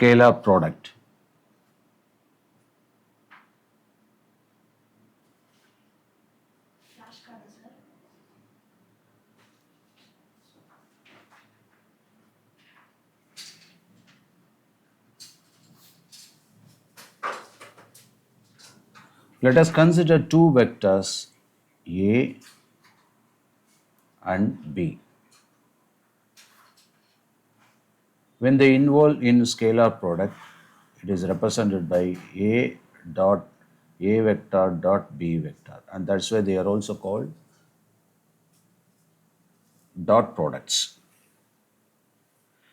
scalar product. Let us consider two vectors A and B. When they involve in scalar product, it is represented by A dot A vector dot B vector, and that's why they are also called dot products.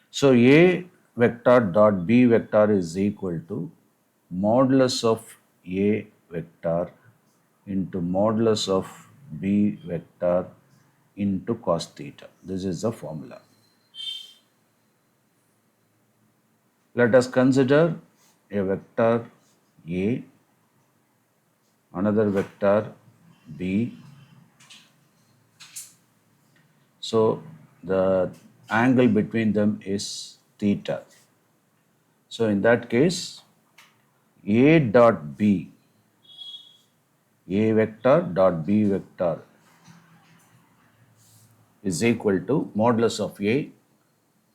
So A vector dot B vector is equal to modulus of A vector into modulus of B vector into cos theta. This is the formula. Let us consider a vector A, another vector B. So the angle between them is theta. So in that case, A dot B, A vector dot B vector is equal to modulus of A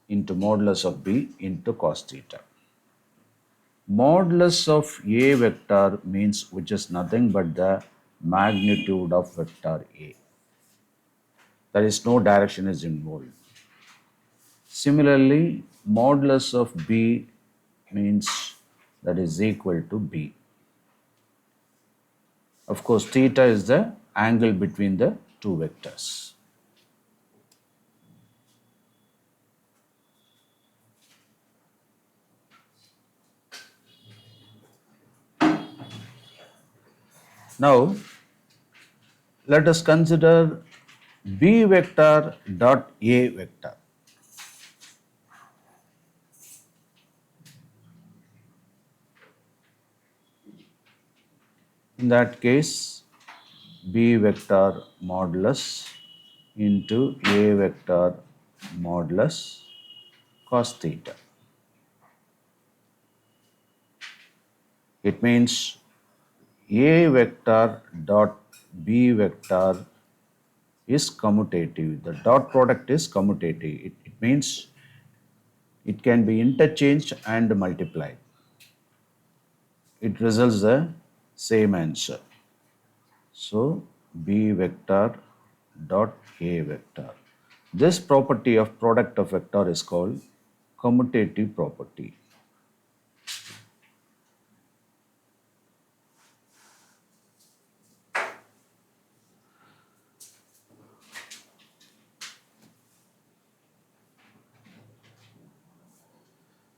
into modulus of B into cos theta. Modulus of A vector means which is nothing but the magnitude of vector A. There is no direction is involved. Similarly, modulus of B means that is equal to B. Of course, theta is the angle between the two vectors. Now, let us consider B vector dot A vector. In that case, B vector modulus into A vector modulus cos theta. It means A vector dot B vector is commutative. The dot product is commutative. It means it can be interchanged and multiplied. It results the same answer. So B vector dot A vector. This property of product of vector is called commutative property.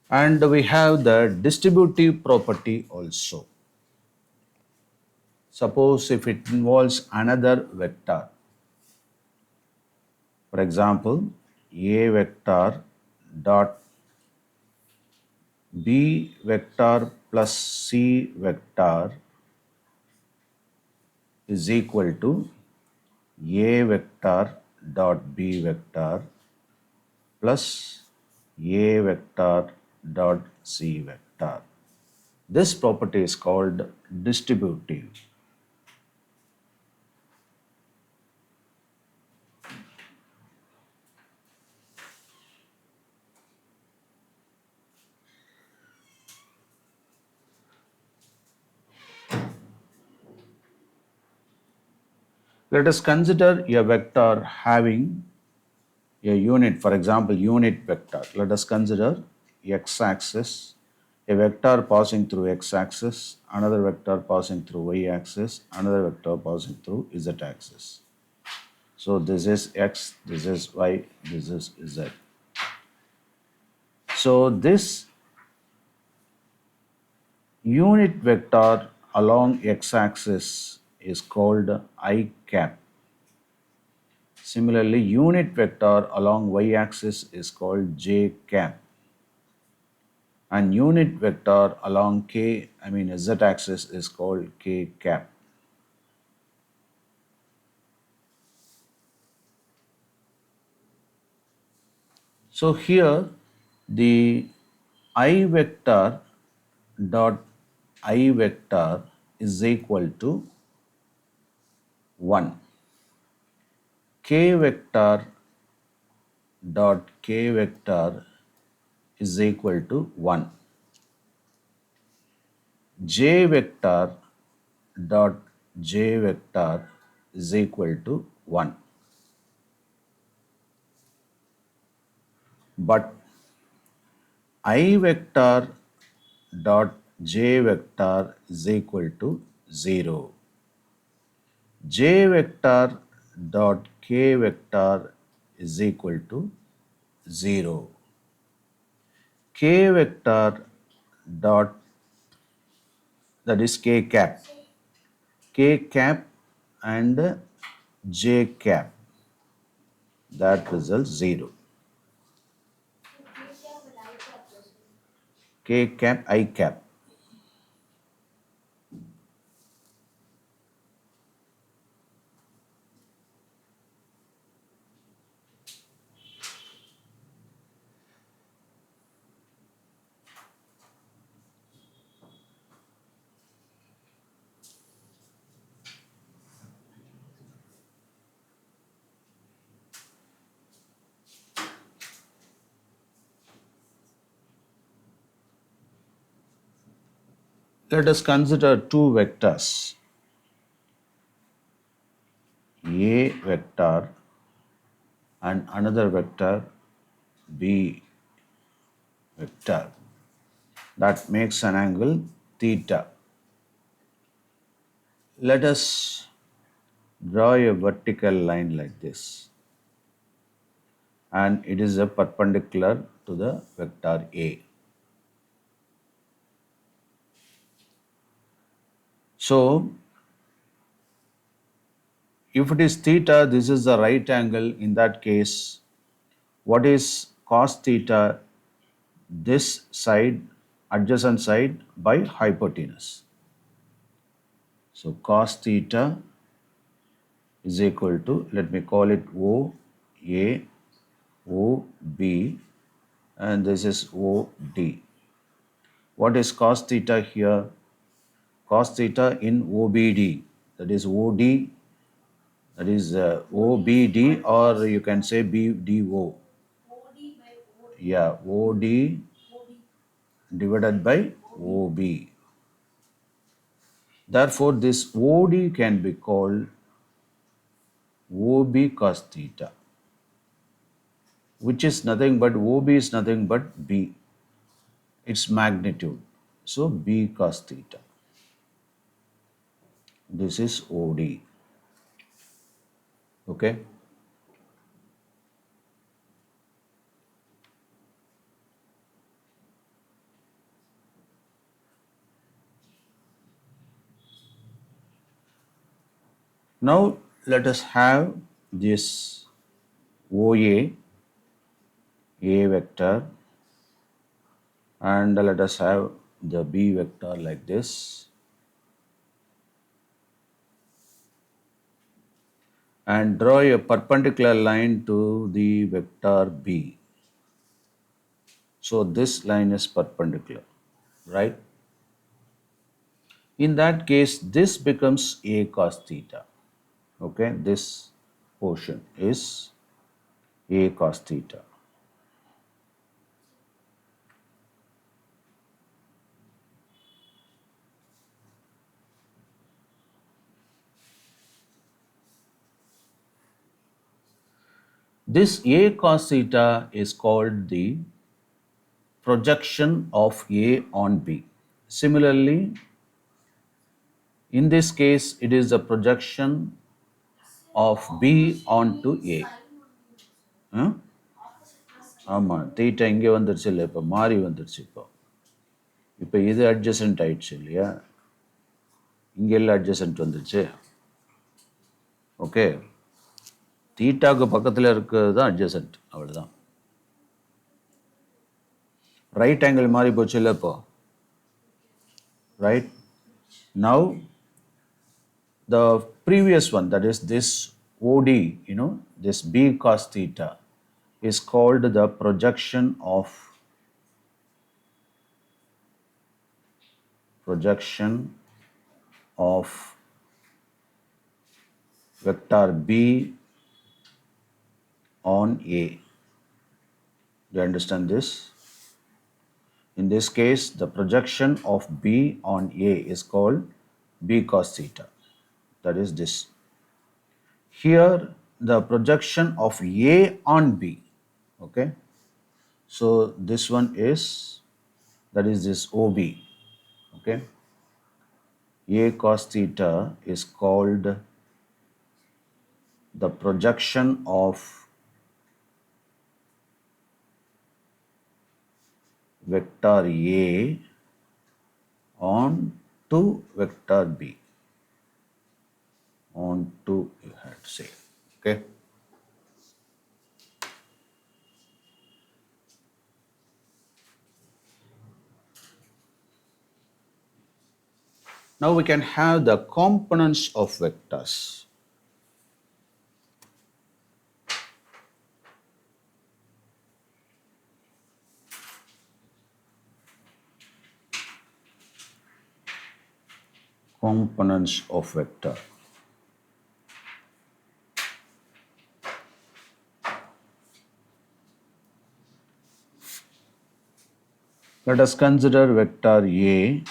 And we have the distributive property also. Suppose if it involves another vector, for example, A vector dot B vector plus C vector is equal to A vector dot B vector plus A vector dot C vector. This property is called distributive. Let us consider a vector having a unit, for example, unit vector. Let us consider x-axis, a vector passing through x-axis, another vector passing through y-axis, another vector passing through z-axis. So this is x, this is y, this is z. So this unit vector along x-axis is called I cap. Similarly, unit vector along y-axis is called j cap. And unit vector along z-axis is called k cap. So here the I vector dot I vector is equal to 1. K vector dot K vector is equal to 1. J vector dot J vector is equal to 1. But I vector dot J vector is equal to 0. J vector dot K vector is equal to 0. K vector dot, that is K cap, K cap and J cap, that results 0. K cap, I cap. Let us consider two vectors, A vector and another vector B vector. That makes an angle theta. Let us draw a vertical line like this, and it is a perpendicular to the vector A. So, if it is theta, this is the right angle. In that case, what is cos theta? This side, adjacent side by hypotenuse. So, cos theta is equal to, let me call it O A, O B, and this is O D. What is cos theta here? Cos theta in OBD, that is OD, that is OBD, or you can say BDO. Yeah, OD divided by OB. Therefore, this OD can be called OB cos theta, which is nothing but OB is nothing but B, its magnitude. So, B cos theta. This is OD. Okay. Now, let us have this OA, A vector, and let us have the B vector like this, and draw a perpendicular line to the vector B. So this line is perpendicular, right? In that case, this becomes A cos theta. Okay, this portion is A cos theta. This A cos theta is called the projection of A on B. Similarly, in this case, it is the projection of B onto A. ஆமாம், theta இங்கே வந்துருச்சு இல்லை, இப்போ மாறி வந்துருச்சு. இப்போ இது adjacent ஆயிடுச்சு இல்லையா, இங்கே எல்லாம் அட்ஜசன்ட் வந்துருச்சு. ஓகே, தீட்டாவுக்கு பக்கத்தில் இருக்கிறது தான் அட்ஜசன்ட், அவ்வளோதான். ரைட் ஆங்கிள் மாறி போச்சு இல்லை இப்போ, right. Now the previous one, that is this OD, this B cos theta is called the projection of projection of vector B on A. Do you understand this? In this case, the projection of B on A is called B cos theta. That is this. Here, the projection of A on B. Okay. So, this one is, that is this OB. Okay. A cos theta is called the projection of vector A on to vector B. On to, you have to say. Okay. Now we can have the components of vectors. Components of vector. Let us consider vector A.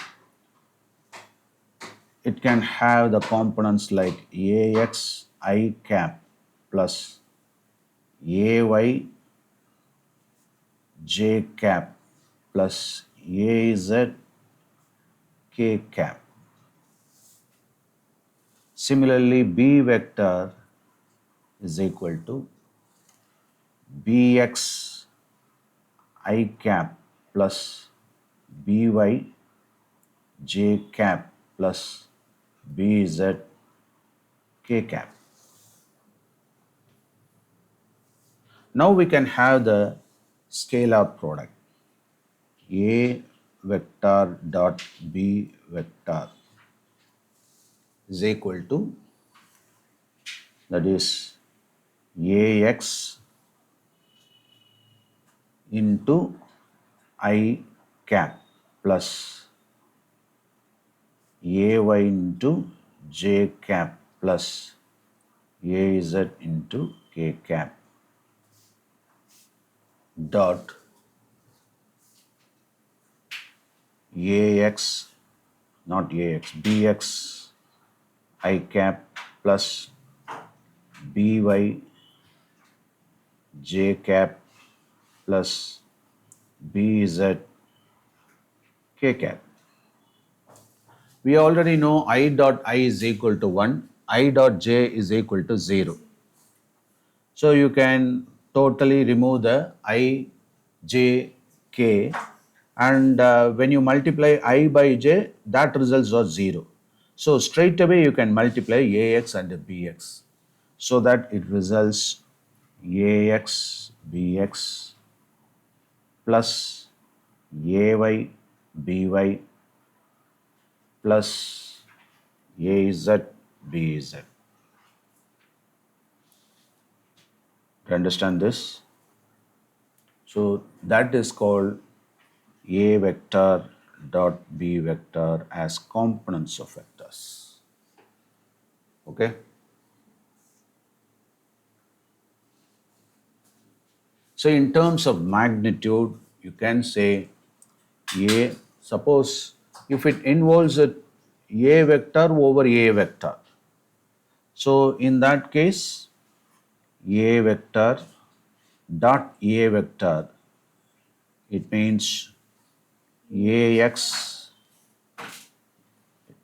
It can have the components like Ax I cap plus Ay j cap plus Az k cap. Similarly, B vector is equal to Bx I cap plus By j cap plus Bz k cap. Now we can have the scalar product. A vector dot B vector is equal to, that is Ax into I cap plus Ay into j cap plus Az into k cap dot Ax, not Ax, Bx I cap plus By j cap plus Bz k cap. We already know I dot I is equal to 1, I dot j is equal to 0. So you can totally remove the I, j, k, and when you multiply I by j, that results are 0. So straight away you can multiply Ax and Bx so that it results Ax Bx plus Ay By plus Az Bz. To understand this? So that is called A vector dot B vector as components of vectors. Okay? So in terms of magnitude, you can say A, suppose if it involves a vector over A vector. So in that case, A vector dot A vector, it means Ax,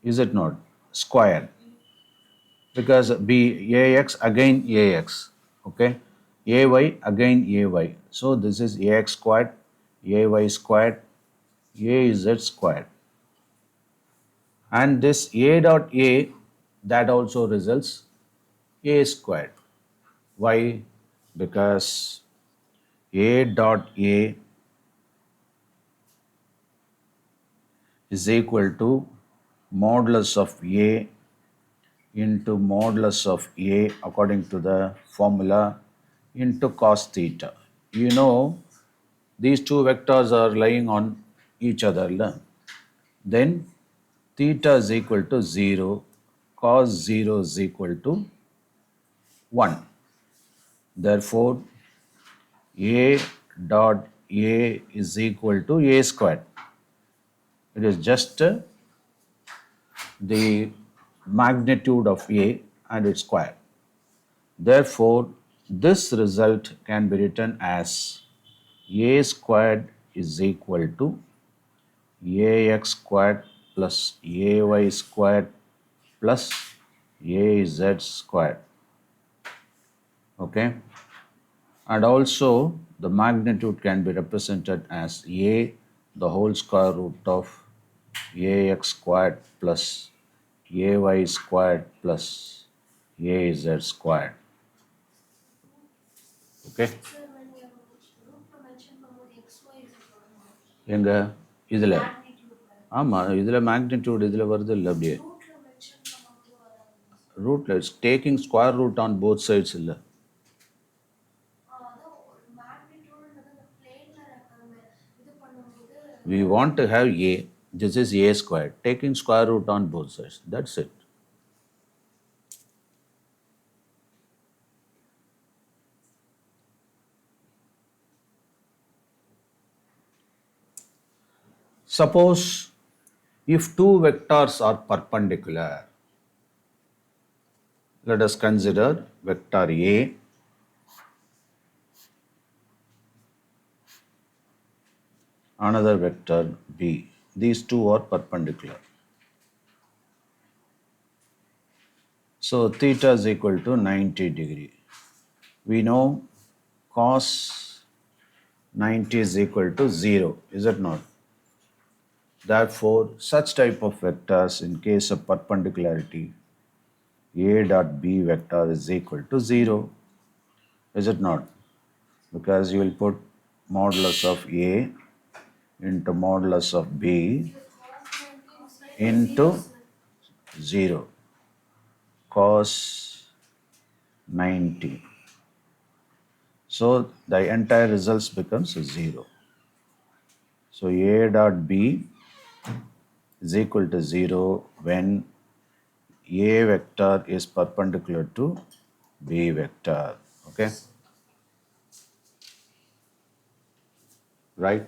is it not, squared, because B Ax again Ax, okay, Ay again Ay. So this is Ax squared, Ay squared, Az squared. And this A dot A, that also results A squared. Why? Because A dot A is equal to modulus of A into modulus of A according to the formula into cos theta. You know, these two vectors are lying on each other. Then theta is equal to 0, cos 0 is equal to 1. Therefore, A dot A is equal to A squared. It is just the magnitude of A and its square. Therefore, this result can be written as A squared is equal to AX squared plus AY squared plus AZ squared. Okay. And also the magnitude can be represented as A the whole square root of AX squared plus AY squared plus AZ squared. Okay. எங்க இதில் ஆமாம் இதில் magnitude இதில் வருது இல்லை அப்படியே ரூட்டில் it's taking square root on both sides இல்லை we want to have A, this is A squared, taking square root on both sides, that's it. Suppose if two vectors are perpendicular, let us consider vector A another vector B. These two are perpendicular. So theta is equal to 90 degree. We know cos 90 is equal to 0, is it not? Therefore, such type of vectors in case of perpendicularity, A dot B vector is equal to 0, is it not? Because you will put modulus of A into modulus of B into 0, cos 90. So the entire results becomes 0. So A dot B is equal to 0 when A vector is perpendicular to B vector. Okay? Right?